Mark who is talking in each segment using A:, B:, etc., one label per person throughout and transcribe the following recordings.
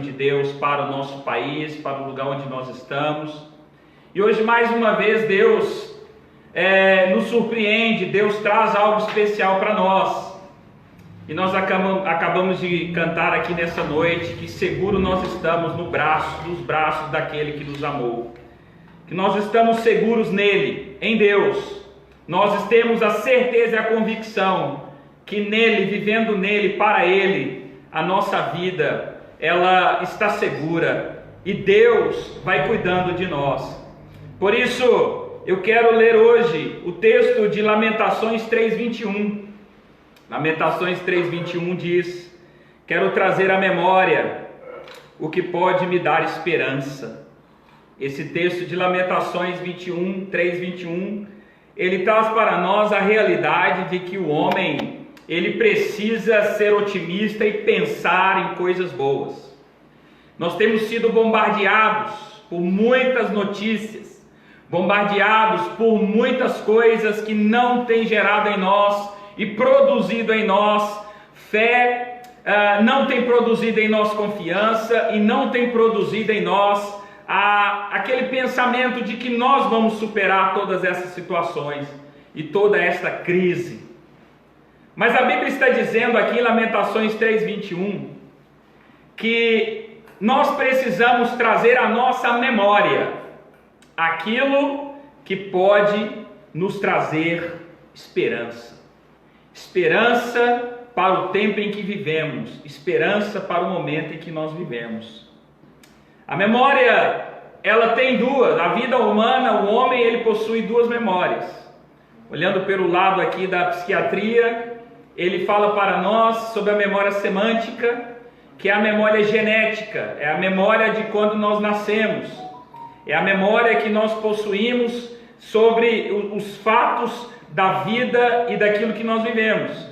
A: de Deus para o nosso país, para o lugar onde nós estamos. E hoje, mais uma vez, Deus nos surpreende, Deus traz algo especial para nós. E nós acabamos de cantar aqui nessa noite que seguro nós estamos nos braços daquele que nos amou. Que nós estamos seguros nele, em Deus. Nós temos a certeza e a convicção que nele, vivendo nele, para ele, a nossa vida, ela está segura. E Deus vai cuidando de nós. Por isso, eu quero ler hoje o texto de Lamentações 3:21. Lamentações 3:21 diz: quero trazer à memória o que pode me dar esperança. Esse texto de Lamentações 3:21, ele traz para nós a realidade de que o homem, ele precisa ser otimista e pensar em coisas boas. Nós temos sido bombardeados por muitas notícias, bombardeados por muitas coisas que não têm gerado em nós e produzido em nós fé, não tem produzido em nós confiança e não tem produzido em nós aquele pensamento de que nós vamos superar todas essas situações e toda esta crise. Mas a Bíblia está dizendo aqui em Lamentações 3:21 que nós precisamos trazer à nossa memória aquilo que pode nos trazer esperança. Esperança para o tempo em que vivemos, esperança para o momento em que nós vivemos. A memória, ela tem duas. A vida humana, o homem, ele possui duas memórias. Olhando pelo lado aqui da psiquiatria, ele fala para nós sobre a memória semântica, que é a memória genética, é a memória de quando nós nascemos, é a memória que nós possuímos sobre os fatos da vida e daquilo que nós vivemos.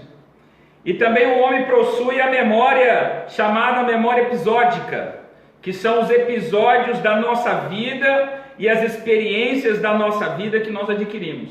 A: E também o homem possui a memória chamada memória episódica, que são os episódios da nossa vida e as experiências da nossa vida que nós adquirimos.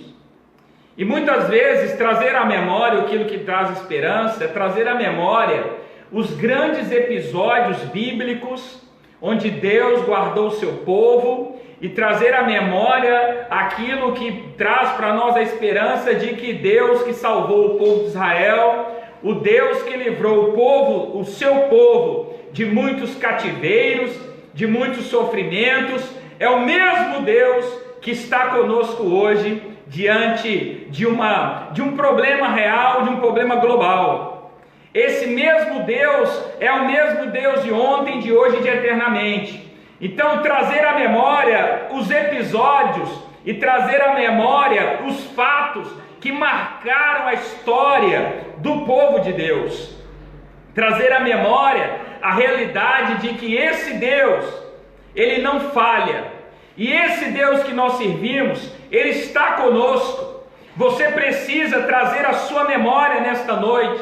A: E muitas vezes trazer à memória aquilo que traz esperança é trazer à memória os grandes episódios bíblicos onde Deus guardou o seu povo e trazer à memória aquilo que traz para nós a esperança de que Deus que salvou o povo de Israel, o Deus que livrou o seu povo de muitos cativeiros, de muitos sofrimentos, é o mesmo Deus que está conosco hoje diante de um problema real, de um problema global. Esse mesmo Deus é o mesmo Deus de ontem, de hoje e de eternamente. Então, trazer à memória os episódios e trazer à memória os fatos que marcaram a história do povo de Deus. Trazer à memória a realidade de que esse Deus, ele não falha. E esse Deus que nós servimos, ele está conosco. Você precisa trazer à sua memória nesta noite,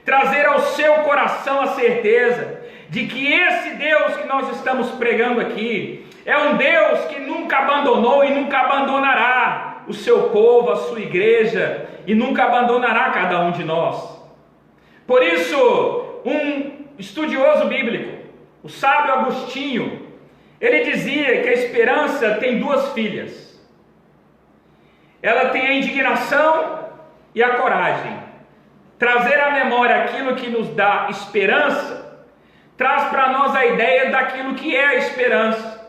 A: trazer ao seu coração a certeza de que esse Deus que nós estamos pregando aqui é um Deus que nunca abandonou e nunca abandonará o seu povo, a sua igreja, e nunca abandonará cada um de nós. Por isso, um estudioso bíblico, o sábio Agostinho, ele dizia que a esperança tem duas filhas. Ela tem a indignação e a coragem. Trazer à memória aquilo que nos dá esperança traz para nós a ideia daquilo que é a esperança.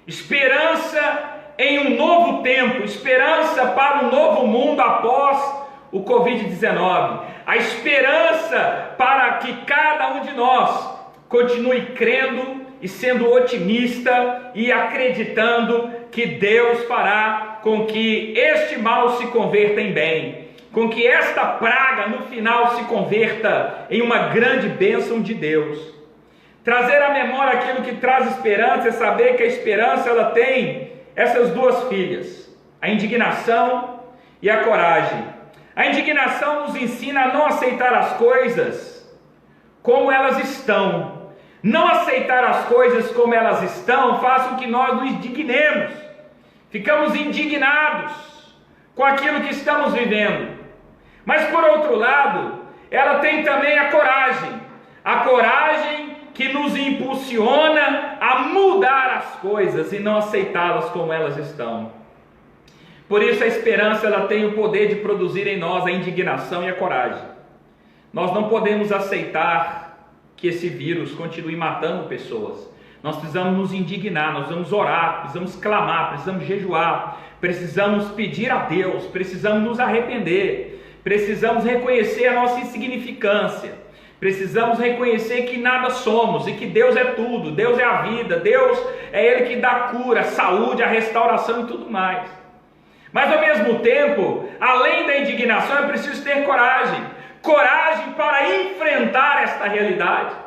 A: Esperança em um novo tempo, esperança para um novo mundo após o Covid-19. A esperança para que cada um de nós continue crendo e sendo otimista e acreditando que Deus fará com que este mal se converta em bem, com que esta praga no final se converta em uma grande bênção de Deus. Trazer à memória aquilo que traz esperança é saber que a esperança ela tem essas duas filhas, a indignação e a coragem. A indignação nos ensina a não aceitar as coisas como elas estão. Não aceitar as coisas como elas estão faz com que nós nos indignemos. Ficamos indignados com aquilo que estamos vivendo. Mas por outro lado, ela tem também a coragem que nos impulsiona a mudar as coisas e não aceitá-las como elas estão. Por isso a esperança ela tem o poder de produzir em nós a indignação e a coragem. Nós não podemos aceitar que esse vírus continue matando pessoas. Nós precisamos nos indignar, nós precisamos orar, precisamos clamar, precisamos jejuar, precisamos pedir a Deus, precisamos nos arrepender, precisamos reconhecer a nossa insignificância, precisamos reconhecer que nada somos e que Deus é tudo, Deus é a vida, Deus é Ele que dá a cura, a saúde, a restauração e tudo mais. Mas ao mesmo tempo, além da indignação, é preciso ter coragem, coragem para enfrentar esta realidade.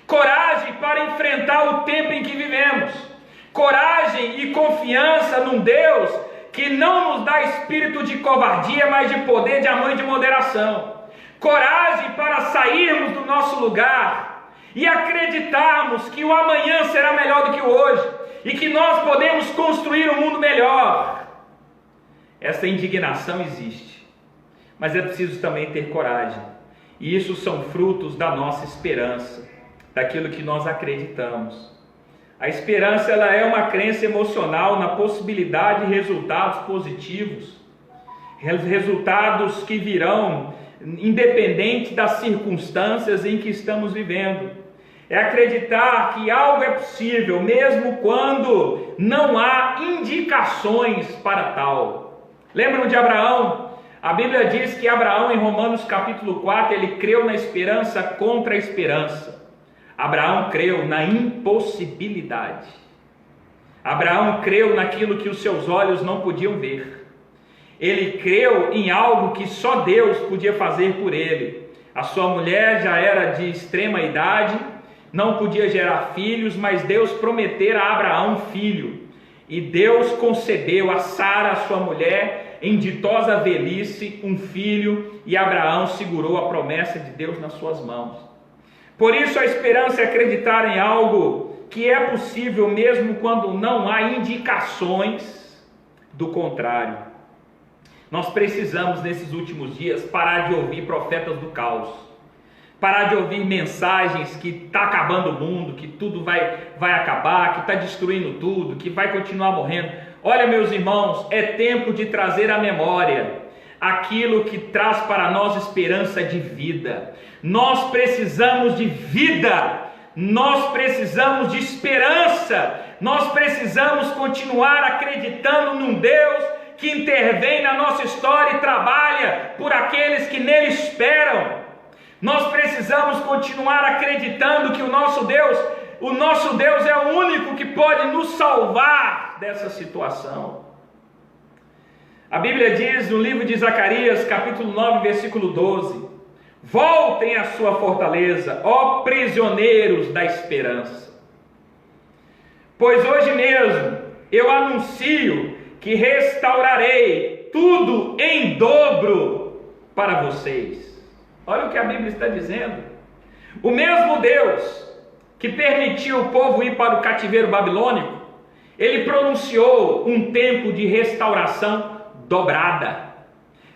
A: Coragem para enfrentar o tempo em que vivemos, coragem e confiança num Deus que não nos dá espírito de covardia, mas de poder, de amor e de moderação, coragem para sairmos do nosso lugar e acreditarmos que o amanhã será melhor do que o hoje e que nós podemos construir um mundo melhor. Essa indignação existe, mas é preciso também ter coragem, e isso são frutos da nossa esperança, daquilo que nós acreditamos. A esperança ela é uma crença emocional na possibilidade de resultados positivos, resultados que virão independente das circunstâncias em que estamos vivendo. É acreditar que algo é possível mesmo quando não há indicações para tal. Lembram de Abraão? A Bíblia diz que Abraão, em Romanos capítulo 4, ele creu na esperança contra a esperança. Abraão creu na impossibilidade. Abraão creu naquilo que os seus olhos não podiam ver. Ele creu em algo que só Deus podia fazer por ele. A sua mulher já era de extrema idade, não podia gerar filhos, mas Deus prometera a Abraão um filho. E Deus concedeu a Sara, sua mulher, em ditosa velhice, um filho, e Abraão segurou a promessa de Deus nas suas mãos. Por isso a esperança é acreditar em algo que é possível mesmo quando não há indicações do contrário. Nós precisamos nesses últimos dias parar de ouvir profetas do caos, parar de ouvir mensagens que está acabando o mundo, que tudo vai acabar, que está destruindo tudo, que vai continuar morrendo. Olha, meus irmãos, é tempo de trazer à memória aquilo que traz para nós esperança de vida. Nós precisamos de vida, nós precisamos de esperança, nós precisamos continuar acreditando num Deus que intervém na nossa história e trabalha por aqueles que nele esperam. Nós precisamos continuar acreditando que o nosso Deus é o único que pode nos salvar dessa situação. A Bíblia diz no livro de Zacarias, capítulo 9, versículo 12: voltem à sua fortaleza, ó prisioneiros da esperança. Pois hoje mesmo eu anuncio que restaurarei tudo em dobro para vocês. Olha o que a Bíblia está dizendo. O mesmo Deus que permitiu o povo ir para o cativeiro babilônico, ele pronunciou um tempo de restauração dobrada.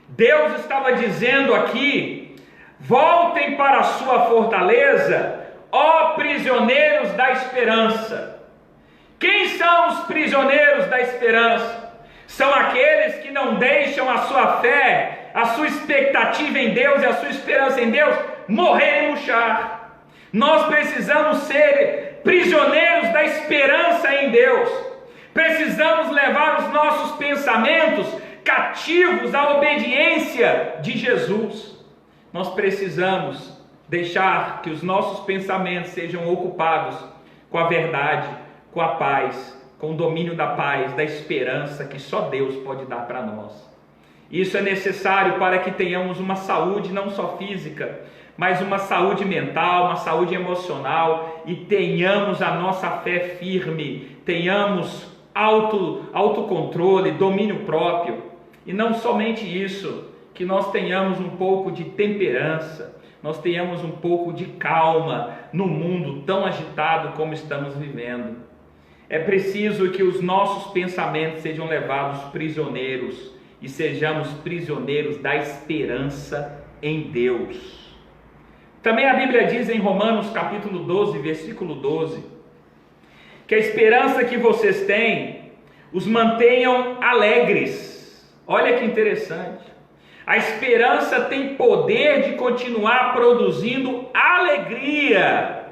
A: Deus estava dizendo aqui: voltem para a sua fortaleza, ó prisioneiros da esperança. Quem são os prisioneiros da esperança? São aqueles que não deixam a sua fé, a sua expectativa em Deus e a sua esperança em Deus morrer e murchar. Nós precisamos ser prisioneiros da esperança em Deus. Precisamos levar os nossos pensamentos cativos à obediência de Jesus. Nós precisamos deixar que os nossos pensamentos sejam ocupados com a verdade, com a paz, com o domínio da paz, da esperança que só Deus pode dar para nós. Isso é necessário para que tenhamos uma saúde não só física, mas uma saúde mental, uma saúde emocional, e tenhamos a nossa fé firme, tenhamos autocontrole, domínio próprio. E não somente isso, que nós tenhamos um pouco de temperança, nós tenhamos um pouco de calma no mundo tão agitado como estamos vivendo. É preciso que os nossos pensamentos sejam levados prisioneiros e sejamos prisioneiros da esperança em Deus. Também a Bíblia diz em Romanos capítulo 12, versículo 12, que a esperança que vocês têm os mantenham alegres. Olha que interessante. A esperança tem poder de continuar produzindo alegria.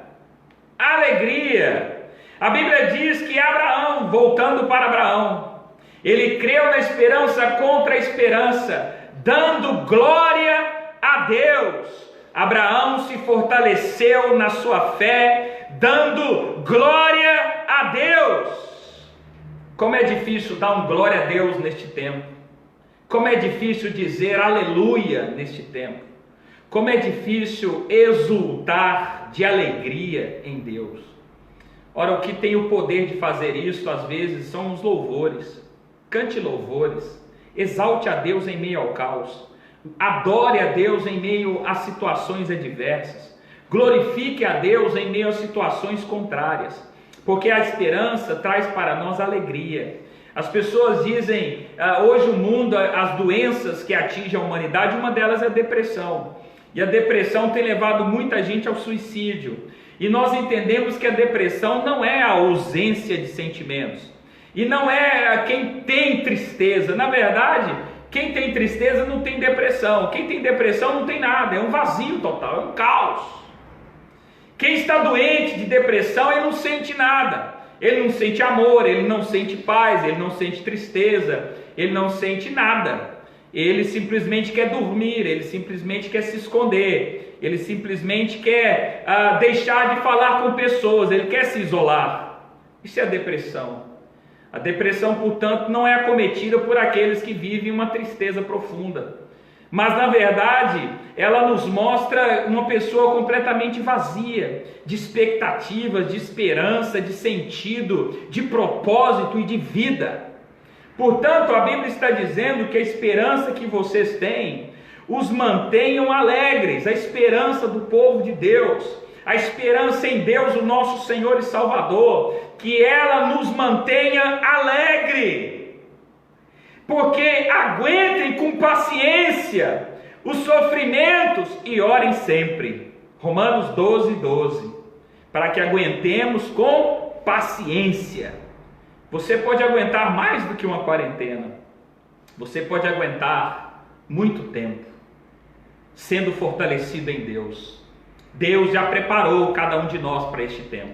A: Alegria. A Bíblia diz que Abraão, voltando para Abraão, ele creu na esperança contra a esperança, dando glória a Deus. Abraão se fortaleceu na sua fé, dando glória a Deus. Como é difícil dar um glória a Deus neste tempo. Como é difícil dizer aleluia neste tempo. Como é difícil exultar de alegria em Deus. Ora, o que tem o poder de fazer isso, às vezes, são os louvores. Cante louvores, exalte a Deus em meio ao caos, adore a Deus em meio a situações adversas, glorifique a Deus em meio a situações contrárias, porque a esperança traz para nós alegria. As pessoas dizem, hoje o mundo, as doenças que atingem a humanidade, uma delas é a depressão, e a depressão tem levado muita gente ao suicídio, e nós entendemos que a depressão não é a ausência de sentimentos, e não é quem tem tristeza. Na verdade, quem tem tristeza não tem depressão, quem tem depressão não tem nada, é um vazio total, é um caos. Quem está doente de depressão, ele não sente nada, ele não sente amor, ele não sente paz, ele não sente tristeza, ele não sente nada, ele simplesmente quer dormir, ele simplesmente quer se esconder, ele simplesmente quer deixar de falar com pessoas, ele quer se isolar. Isso é a depressão. A depressão, portanto, não é acometida por aqueles que vivem uma tristeza profunda, mas na verdade ela nos mostra uma pessoa completamente vazia de expectativas, de esperança, de sentido, de propósito e de vida. Portanto, a Bíblia está dizendo que a esperança que vocês têm os mantenham alegres, a esperança do povo de Deus, a esperança em Deus, o nosso Senhor e Salvador, que ela nos mantenha alegre, porque aguentem com paciência os sofrimentos e orem sempre. Romanos 12, 12, para que aguentemos com paciência. Você pode aguentar mais do que uma quarentena, você pode aguentar muito tempo, sendo fortalecido em Deus. Deus já preparou cada um de nós para este tempo.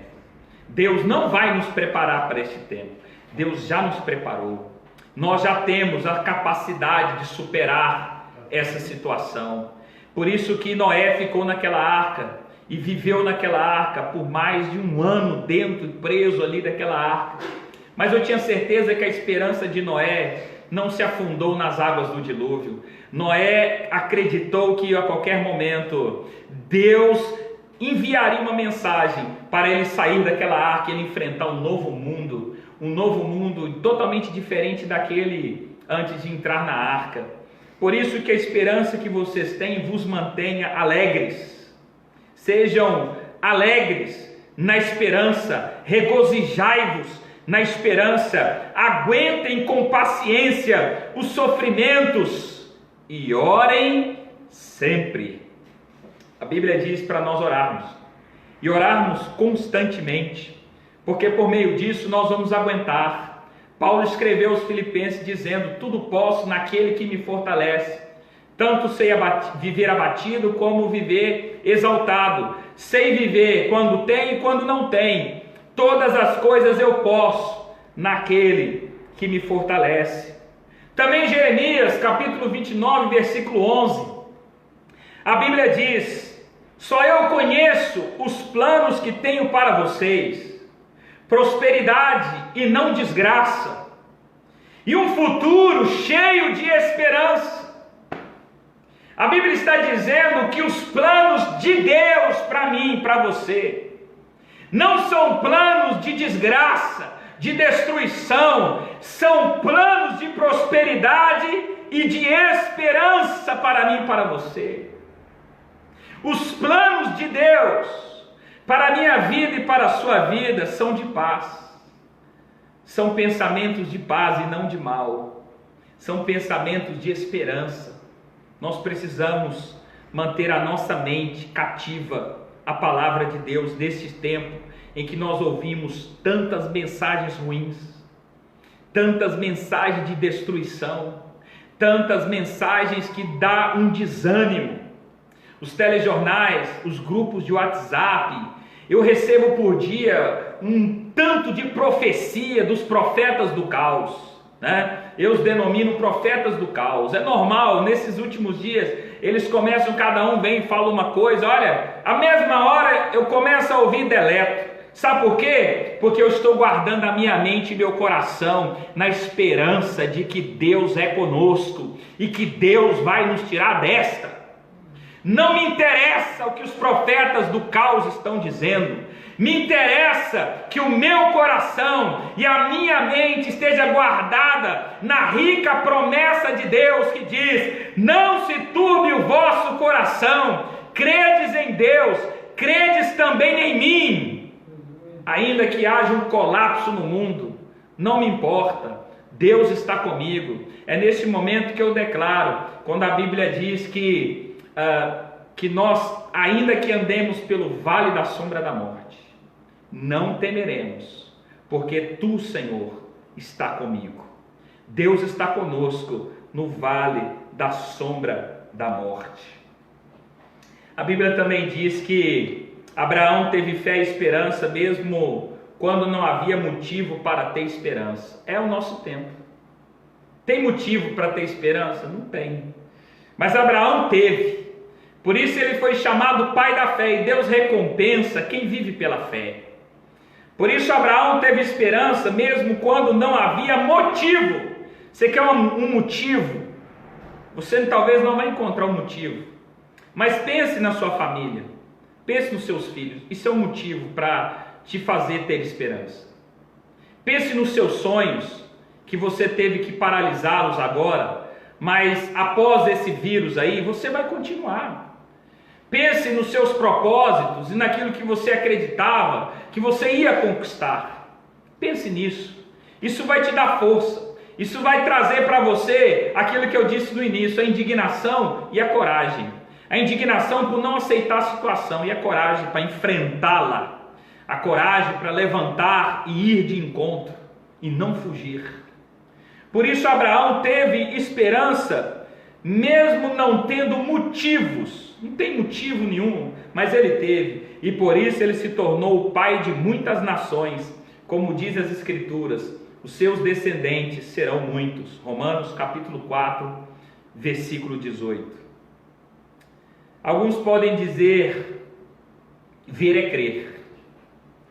A: Deus não vai nos preparar para este tempo. Deus já nos preparou. Nós já temos a capacidade de superar essa situação. Por isso que Noé ficou naquela arca e viveu naquela arca por mais de um ano dentro, preso ali daquela arca. Mas eu tinha certeza que a esperança de Noé não se afundou nas águas do dilúvio. Noé acreditou que a qualquer momento Deus enviaria uma mensagem para ele sair daquela arca e ele enfrentar um novo mundo totalmente diferente daquele antes de entrar na arca. Por isso que a esperança que vocês têm vos mantenha alegres. Sejam alegres na esperança, regozijai-vos na esperança, aguentem com paciência os sofrimentos e orem sempre. A Bíblia diz para nós orarmos, e orarmos constantemente, porque por meio disso nós vamos aguentar. Paulo escreveu aos Filipenses dizendo, tudo posso naquele que me fortalece, tanto sei viver abatido como viver exaltado, sei viver quando tem e quando não tem, todas as coisas eu posso naquele que me fortalece. Também Jeremias capítulo 29 versículo 11, a Bíblia diz, só eu conheço os planos que tenho para vocês, prosperidade e não desgraça, e um futuro cheio de esperança. A Bíblia está dizendo que os planos de Deus para mim, para você, não são planos de desgraça, de destruição, são planos de prosperidade e de esperança para mim e para você. Os planos de Deus para a minha vida e para a sua vida são de paz, são pensamentos de paz e não de mal, são pensamentos de esperança. Nós precisamos manter a nossa mente cativa à palavra de Deus nesse tempo em que nós ouvimos tantas mensagens ruins, tantas mensagens de destruição, tantas mensagens que dá um desânimo. Os telejornais, os grupos de WhatsApp, eu recebo por dia um tanto de profecia dos profetas do caos, né? Eu os denomino profetas do caos. É normal, nesses últimos dias, eles começam, cada um vem e fala uma coisa, olha, a mesma hora eu começo a ouvir e deleto. Sabe por quê? Porque eu estou guardando a minha mente e meu coração na esperança de que Deus é conosco e que Deus vai nos tirar desta. Não me interessa o que os profetas do caos estão dizendo. Me interessa que o meu coração e a minha mente esteja guardada na rica promessa de Deus que diz: não se turbe o vosso coração, credes em Deus, credes também em mim. Ainda que haja um colapso no mundo, não me importa, Deus está comigo. É nesse momento que eu declaro, quando a Bíblia diz que nós, ainda que andemos pelo vale da sombra da morte, não temeremos, porque Tu, Senhor, está comigo. Deus está conosco no vale da sombra da morte. A Bíblia também diz que Abraão teve fé e esperança mesmo quando não havia motivo para ter esperança. É o nosso tempo. Tem motivo para ter esperança? Não tem. Mas Abraão teve. Por isso ele foi chamado pai da fé, e Deus recompensa quem vive pela fé. Por isso Abraão teve esperança mesmo quando não havia motivo. Você quer um motivo? Você talvez não vai encontrar um motivo. Mas pense na sua família, pense nos seus filhos. Isso é um motivo para te fazer ter esperança. Pense nos seus sonhos, que você teve que paralisá-los agora, mas após esse vírus aí, você vai continuar. Pense nos seus propósitos e naquilo que você acreditava que você ia conquistar. Pense nisso. Isso vai te dar força. Isso vai trazer para você aquilo que eu disse no início, a indignação e a coragem. A indignação por não aceitar a situação e a coragem para enfrentá-la. A coragem para levantar e ir de encontro e não fugir. Por isso Abraão teve esperança, mesmo não tendo motivos. Não tem motivo nenhum, mas ele teve. E por isso ele se tornou o pai de muitas nações. Como diz as Escrituras, os seus descendentes serão muitos. Romanos capítulo 4, versículo 18. Alguns podem dizer, ver é crer.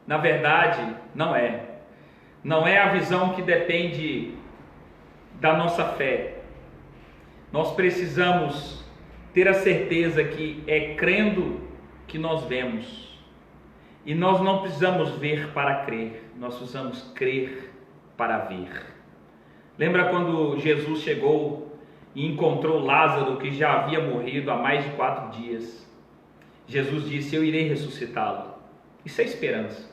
A: Na verdade, não é. Não é a visão que depende da nossa fé. Nós precisamos ter a certeza que é crendo que nós vemos. E nós não precisamos ver para crer, nós precisamos crer para ver. Lembra quando Jesus chegou e encontrou Lázaro, que já havia morrido há mais de 4 dias? Jesus disse: eu irei ressuscitá-lo. Isso é esperança.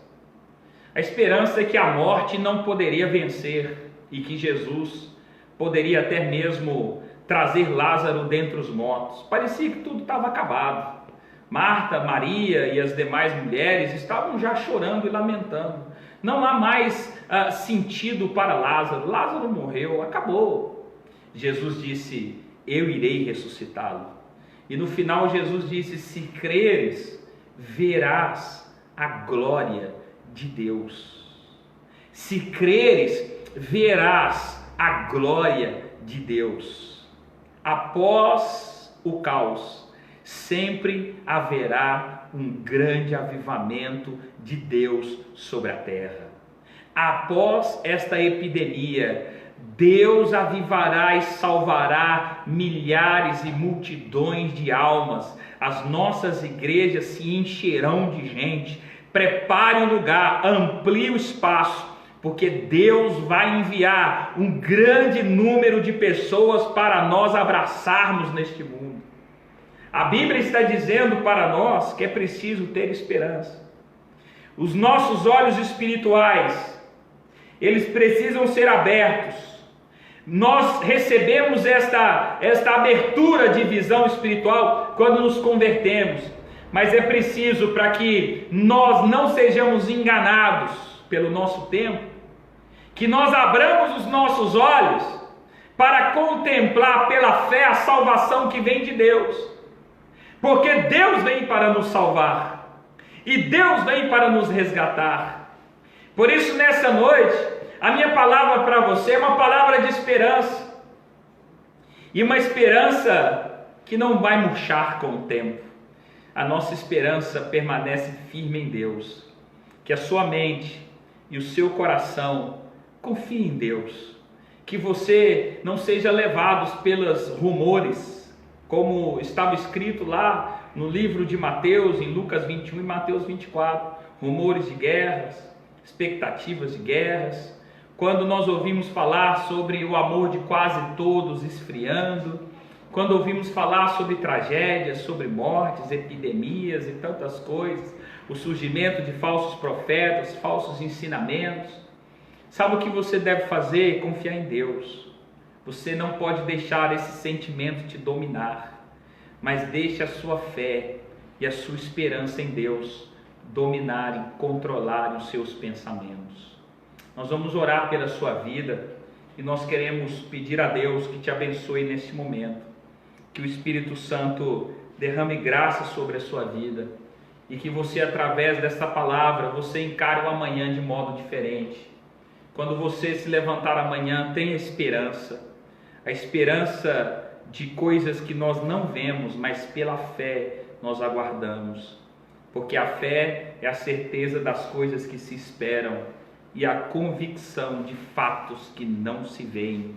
A: A esperança é que a morte não poderia vencer e que Jesus poderia até mesmo trazer Lázaro dentre os mortos. Parecia que tudo estava acabado. Marta, Maria e as demais mulheres estavam já chorando e lamentando. Não há mais sentido para Lázaro. Lázaro morreu, acabou. Jesus disse: eu irei ressuscitá-lo. E no final Jesus disse: se creres, verás a glória de Deus. Se creres, verás a glória de Deus. Após o caos, sempre haverá um grande avivamento de Deus sobre a terra. Após esta epidemia, Deus avivará e salvará milhares e multidões de almas. As nossas igrejas se encherão de gente. Prepare o lugar, amplie o espaço, porque Deus vai enviar um grande número de pessoas para nós abraçarmos neste mundo. A Bíblia está dizendo para nós que é preciso ter esperança. Os nossos olhos espirituais, eles precisam ser abertos. Nós recebemos esta abertura de visão espiritual quando nos convertemos, mas é preciso, para que nós não sejamos enganados pelo nosso tempo, que nós abramos os nossos olhos para contemplar pela fé a salvação que vem de Deus, porque Deus vem para nos salvar, e Deus vem para nos resgatar. Por isso, nessa noite, a minha palavra para você é uma palavra de esperança, e uma esperança que não vai murchar com o tempo. A nossa esperança permanece firme em Deus. Que a sua mente e o seu coração confiem em Deus, que você não seja levado pelos rumores, como estava escrito lá no livro de Mateus, em Lucas 21 e Mateus 24, rumores de guerras, expectativas de guerras. Quando nós ouvimos falar sobre o amor de quase todos esfriando, quando ouvimos falar sobre tragédias, sobre mortes, epidemias e tantas coisas, o surgimento de falsos profetas, falsos ensinamentos, sabe o que você deve fazer? Confiar em Deus. Você não pode deixar esse sentimento te dominar, mas deixe a sua fé e a sua esperança em Deus dominarem, controlarem os seus pensamentos. Nós vamos orar pela sua vida e nós queremos pedir a Deus que te abençoe neste momento, que o Espírito Santo derrame graça sobre a sua vida e que você, através dessa palavra, você encare o amanhã de modo diferente. Quando você se levantar amanhã, tenha esperança, a esperança de coisas que nós não vemos, mas pela fé nós aguardamos, porque a fé é a certeza das coisas que se esperam e a convicção de fatos que não se veem.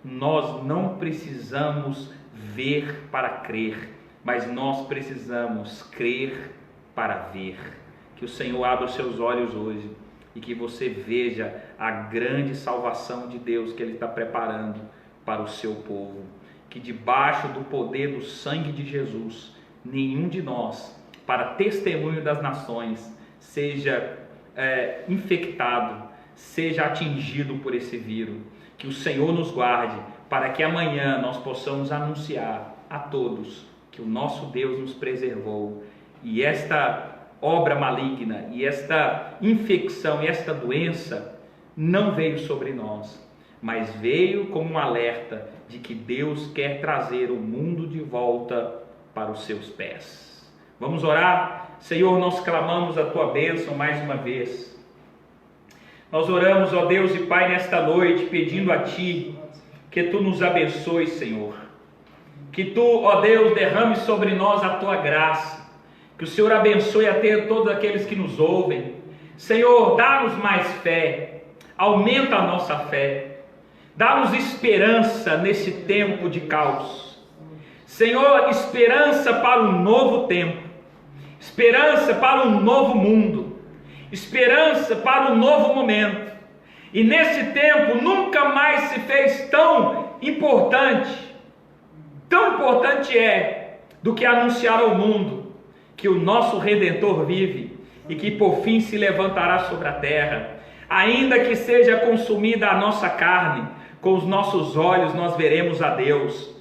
A: Nós não precisamos ver para crer, mas nós precisamos crer para ver. Que o Senhor abra os seus olhos hoje e que você veja a grande salvação de Deus que Ele está preparando para o seu povo. Que debaixo do poder do sangue de Jesus, nenhum de nós, para testemunho das nações, seja infectado, seja atingido por esse vírus. Que o Senhor nos guarde, para que amanhã nós possamos anunciar a todos que o nosso Deus nos preservou, e esta obra maligna, e esta infecção, e esta doença não veio sobre nós, mas veio como um alerta de que Deus quer trazer o mundo de volta para os seus pés. Vamos orar? Senhor, nós clamamos a Tua bênção mais uma vez. Nós oramos, ó Deus e Pai, nesta noite, pedindo a Ti que Tu nos abençoes, Senhor. Que Tu, ó Deus, derrame sobre nós a Tua graça. Que o Senhor abençoe a todos aqueles que nos ouvem. Senhor, dá-nos mais fé. Aumenta a nossa fé. Dá-nos esperança nesse tempo de caos. Senhor, esperança para um novo tempo. Esperança para um novo mundo. Esperança para um novo momento. E nesse tempo nunca mais se fez tão importante do que anunciar ao mundo que o nosso Redentor vive e que por fim se levantará sobre a terra. Ainda que seja consumida a nossa carne, com os nossos olhos nós veremos a Deus.